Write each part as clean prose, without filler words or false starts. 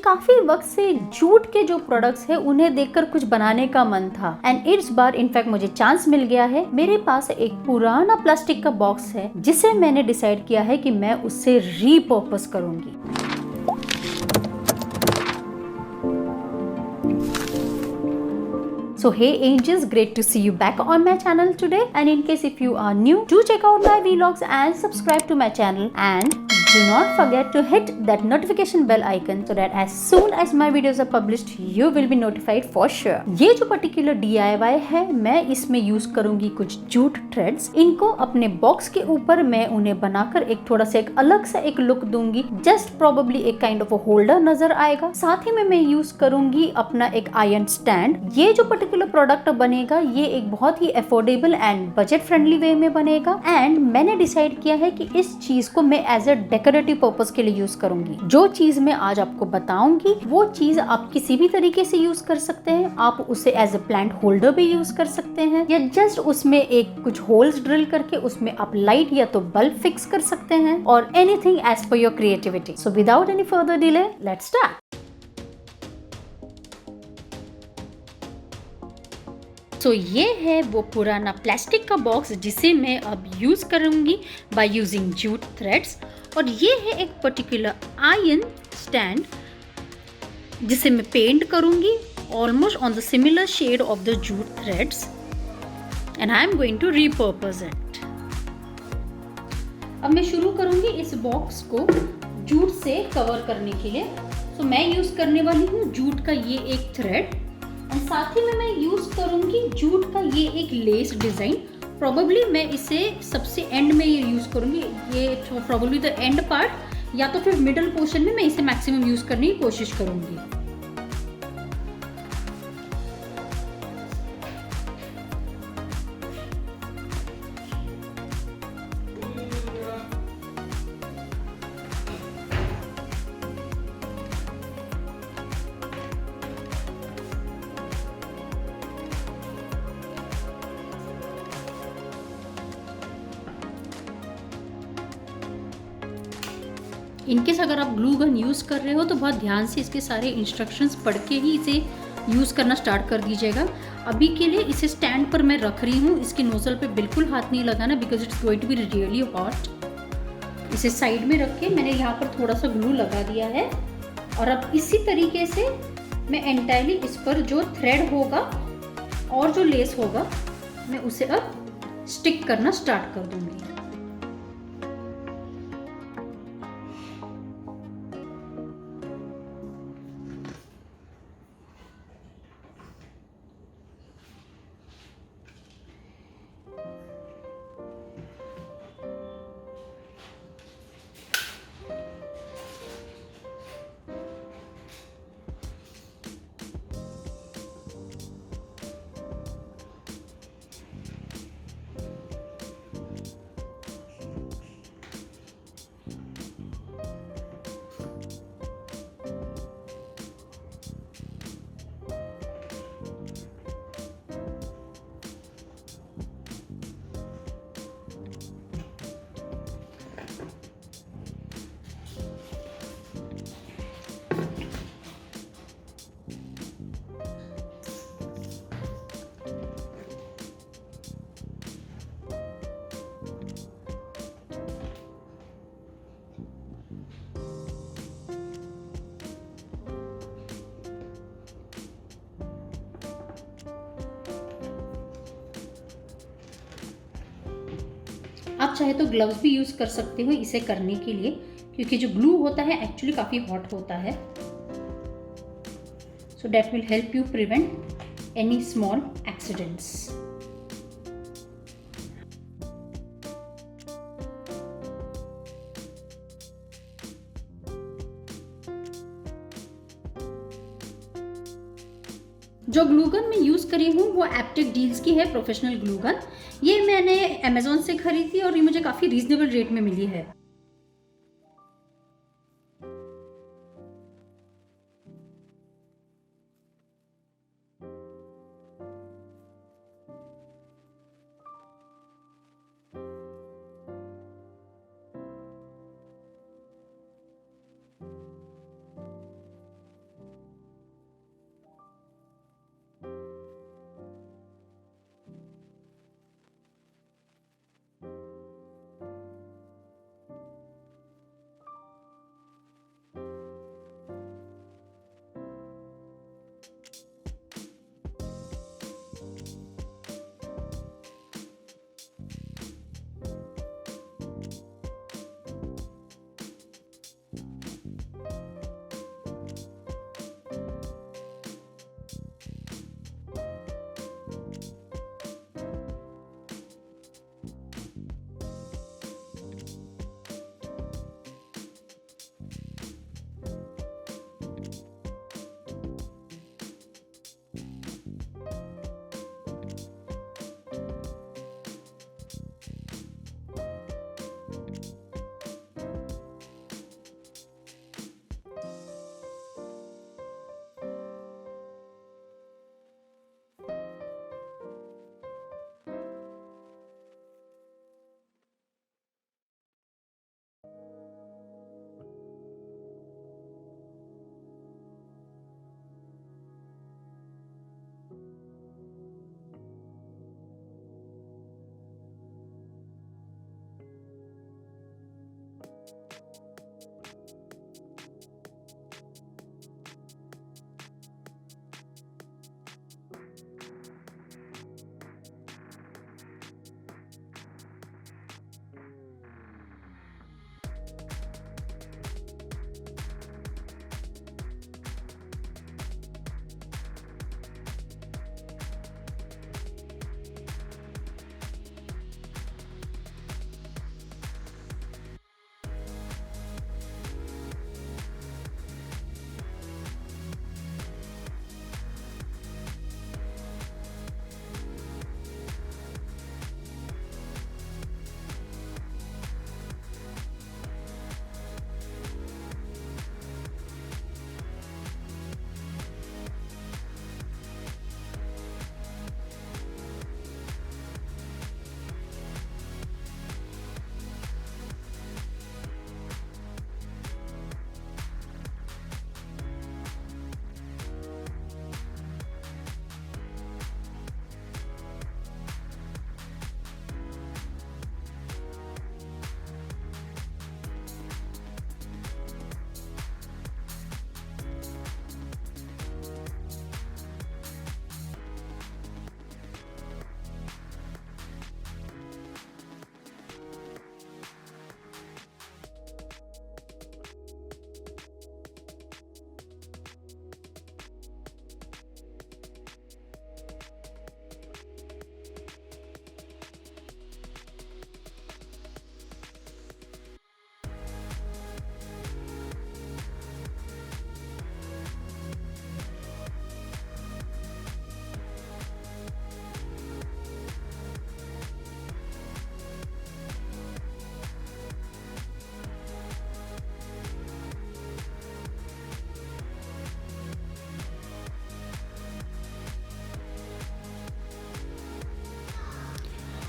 काफी वक्त से जूट के जो प्रोडक्ट्स है उन्हें देखकर कुछ बनाने का मन था एंड इस बार इनफैक्ट मुझे चांस मिल गया है। मेरे पास एक पुराना प्लास्टिक का बॉक्स है जिसे मैंने डिसाइड किया है कि मैं उससे रीपर्पस करूंगी। So hey angels, great to see you back on my channel today, and in case if you are new, do check out my vlogs and subscribe to my channel, and do not forget to hit that notification bell icon so that as soon as my videos are published you will be notified for sure। ये जो particular DIY है मैं इसमें use करूंगी कुछ jute threads. इनको अपने box के ऊपर मैं उन्हें बनाकर एक थोड़ा सा एक अलग सा एक लुक दूंगी। जस्ट प्रोबेबली एक काइंड ऑफ होल्डर नजर आएगा। साथ ही में मैं यूज करूंगी अपना एक आयरन स्टैंड। ये जो पर्टिकुलर प्रोडक्ट बनेगा ये एक बहुत ही affordable and budget friendly way में बनेगा एंड मैंने डिसाइड किया है कि इस चीज को मैं एज अ डेकोरेटिव पर्पस के लिए यूज करूंगी। जो चीज मैं आज आपको बताऊंगी वो चीज आप किसी भी तरीके से यूज कर सकते हैं। आप उसे एज अ प्लांट होल्डर भी यूज कर सकते हैं या जस्ट उसमें एक कुछ होल्स ड्रिल करके उसमें आप लाइट या तो बल्ब फिक्स कर सकते हैं और anything as per your creativity. So without any further delay let's start. तो ये है वो पुराना प्लास्टिक का बॉक्स जिसे मैं अब यूज करूंगी बाय यूजिंग जूट थ्रेड्स, और ये है एक पर्टिकुलर आयरन स्टैंड जिसे मैं पेंट करूंगी almost on the similar shade of the jute threads and I am going to repurpose it. अब मैं शुरू करूंगी इस बॉक्स को जूट से कवर करने के लिए। तो मैं यूज करने वाली हूँ जूट का ये एक थ्रेड और साथ ही में मैं यूज करूंगी जूट का ये एक लेस डिजाइन। प्रोबेबली मैं इसे सबसे एंड में ये यूज करूंगी, ये प्रोबेबली द एंड पार्ट या तो फिर मिडल पोर्शन में मैं इसे मैक्सिमम यूज करने की कोशिश करूंगी। इनकेस अगर आप ग्लू गन यूज़ कर रहे हो तो बहुत ध्यान से इसके सारे इंस्ट्रक्शंस पढ़ के ही इसे यूज़ करना स्टार्ट कर दीजिएगा। अभी के लिए इसे स्टैंड पर मैं रख रही हूँ, इसके नोजल पे बिल्कुल हाथ नहीं लगाना because it's going to be really hot. इसे साइड में रख के मैंने यहाँ पर थोड़ा सा ग्लू लगा दिया है और अब इसी तरीके से मैं एंटायरली इस पर जो थ्रेड होगा और जो लेस होगा मैं उसे अब स्टिक करना स्टार्ट कर दूंगी। आप चाहे तो ग्लव्स भी यूज कर सकते हो इसे करने के लिए क्योंकि जो ग्लू होता है एक्चुअली काफी हॉट होता है। So that will help you prevent any small accidents. जो ग्लूगन मैं यूज़ करी हूँ वो एप्टेक डील्स की है, प्रोफेशनल ग्लूगन। ये मैंने अमेजोन से खरीदी और ये मुझे काफ़ी रीजनेबल रेट में मिली है।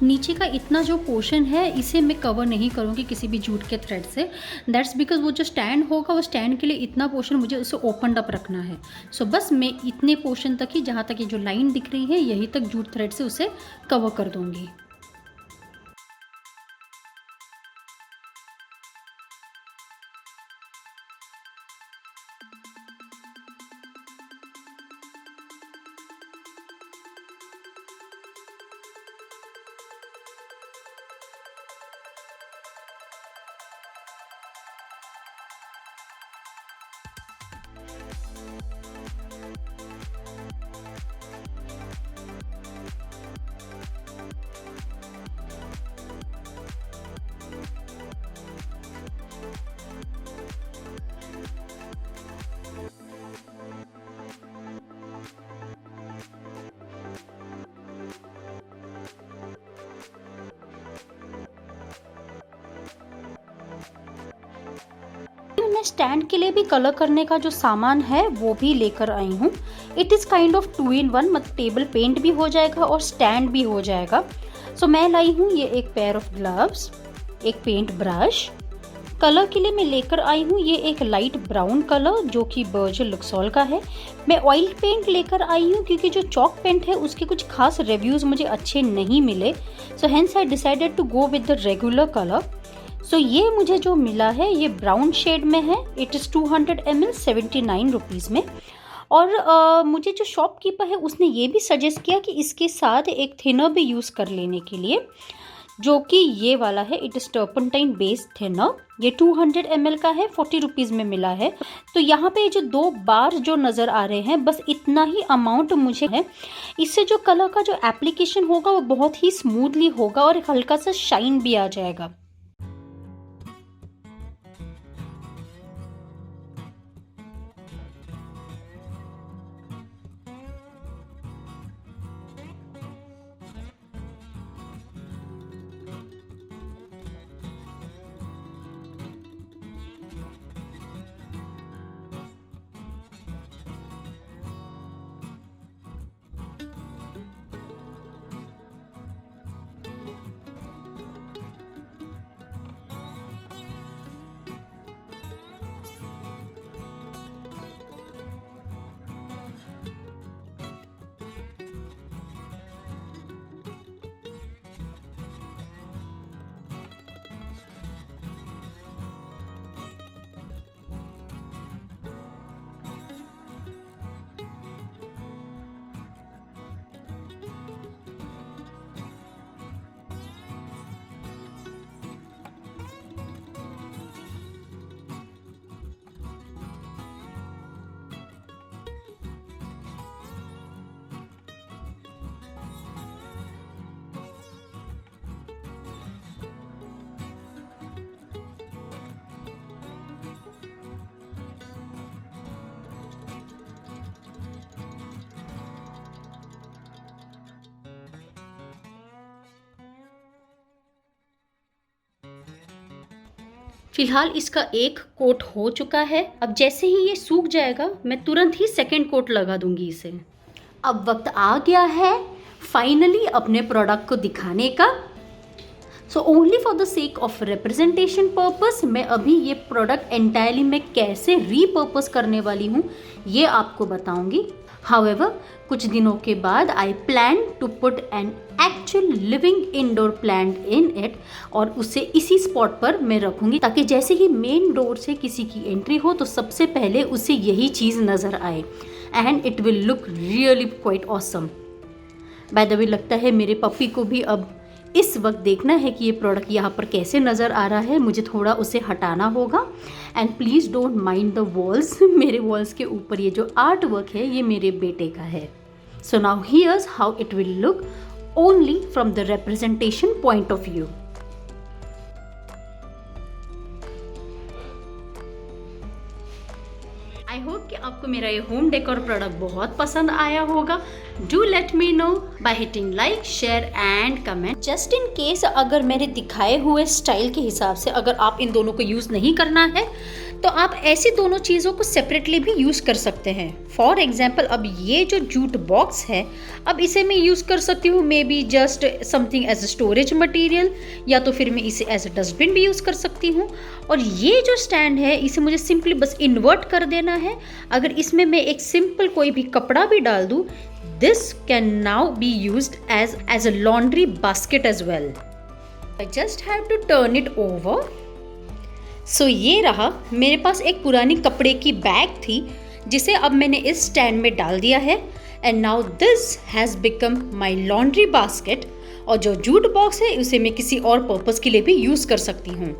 नीचे का इतना जो पोर्शन है इसे मैं कवर नहीं करूँगी किसी भी जूट के थ्रेड से। दैट्स बिकॉज वो जो स्टैंड होगा वो स्टैंड के लिए इतना पोर्शन मुझे उसे ओपन अप रखना है। सो बस मैं इतने पोर्शन तक ही, जहाँ तक ये जो लाइन दिख रही है यहीं तक जूट थ्रेड से उसे कवर कर दूँगी। मैं स्टैंड के लिए भी कलर करने का जो सामान है वो भी लेकर आई हूँ। It is kind of 2 in 1, मतलब टेबल पेंट भी हो जाएगा और स्टैंड भी हो जाएगा। सो मैं लाई हूँ ये एक पेयर ऑफ ग्लव्स, एक पेंट ब्रश। कलर के लिए मैं लेकर आई हूँ ये एक लाइट ब्राउन कलर जो कि बर्जर लुक्सॉल का है। मैं ऑयल पेंट लेकर आई हूँ क्योंकि जो चॉक पेंट है उसके कुछ खास रिव्यूज़ मुझे अच्छे नहीं मिले। So hence I decided to go with the regular colour. So ये मुझे जो मिला है ये ब्राउन शेड में है। इट इज़ 200 ml 79 रुपीज़ में। और मुझे जो शॉपकीपर है उसने ये भी सजेस्ट किया कि इसके साथ एक थिनर भी यूज़ कर लेने के लिए, जो कि ये वाला है। It is turpentine based thinner. ये 200 ml का है, 40 रुपीज़ में मिला है। तो यहाँ पे जो 2 बार जो नज़र आ रहे हैं बस इतना ही अमाउंट मुझे है। इससे जो कलर का जो एप्लीकेशन होगा वो बहुत ही स्मूथली होगा और हल्का सा शाइन भी आ जाएगा। फिलहाल इसका एक कोट हो चुका है। अब जैसे ही ये सूख जाएगा मैं तुरंत ही सेकंड कोट लगा दूंगी इसे। अब वक्त आ गया है फाइनली अपने प्रोडक्ट को दिखाने का। So only for the sake of representation purpose मैं अभी ये प्रोडक्ट एंटायरली मैं कैसे रीपर्पस करने वाली हूँ ये आपको बताऊंगी। However, कुछ दिनों के बाद I plan to put an actual living indoor plant in it, और उसे इसी स्पॉट पर मैं रखूंगी ताकि जैसे ही मेन डोर से किसी की एंट्री हो तो सबसे पहले उसे यही चीज़ नज़र आए and it will look really quite awesome. By the way लगता है मेरे पप्पी को भी अब इस वक्त देखना है कि ये प्रोडक्ट यहाँ पर कैसे नज़र आ रहा है। मुझे थोड़ा उसे हटाना होगा। And please don't mind the walls. मेरे वॉल्स के ऊपर ये जो आर्ट वर्क है ये मेरे बेटे का है। So now here's how it will look only from the representation point of view. I hope कि आपको मेरा ये होम डेकोर प्रोडक्ट बहुत पसंद आया होगा। Do let me know by hitting like, share and comment. Just in case अगर मेरे दिखाए हुए स्टाइल के हिसाब से अगर आप इन दोनों को यूज़ नहीं करना है तो आप ऐसी दोनों चीज़ों को सेपरेटली भी यूज़ कर सकते हैं। फॉर एग्जाम्पल, अब ये जो जूट बॉक्स है, अब इसे मैं यूज़ कर सकती हूँ maybe just something as a storage material, या तो फिर मैं इसे एज अ डस्टबिन भी यूज़ कर सकती हूँ। और ये जो स्टैंड है, इसे मुझे सिंपली बस इन्वर्ट कर देना है। अगर इसमें मैं एक सिंपल कोई भी कपड़ा भी डाल दूँ, this can now be used as a laundry basket as well. I just have to turn it over. So ये रहा, मेरे पास एक पुरानी कपड़े की बैग थी जिसे अब मैंने इस स्टैंड में डाल दिया है। And now this has become my laundry basket. और जो जूट बॉक्स है उसे मैं किसी और पर्पज़ के लिए भी यूज़ कर सकती हूँ।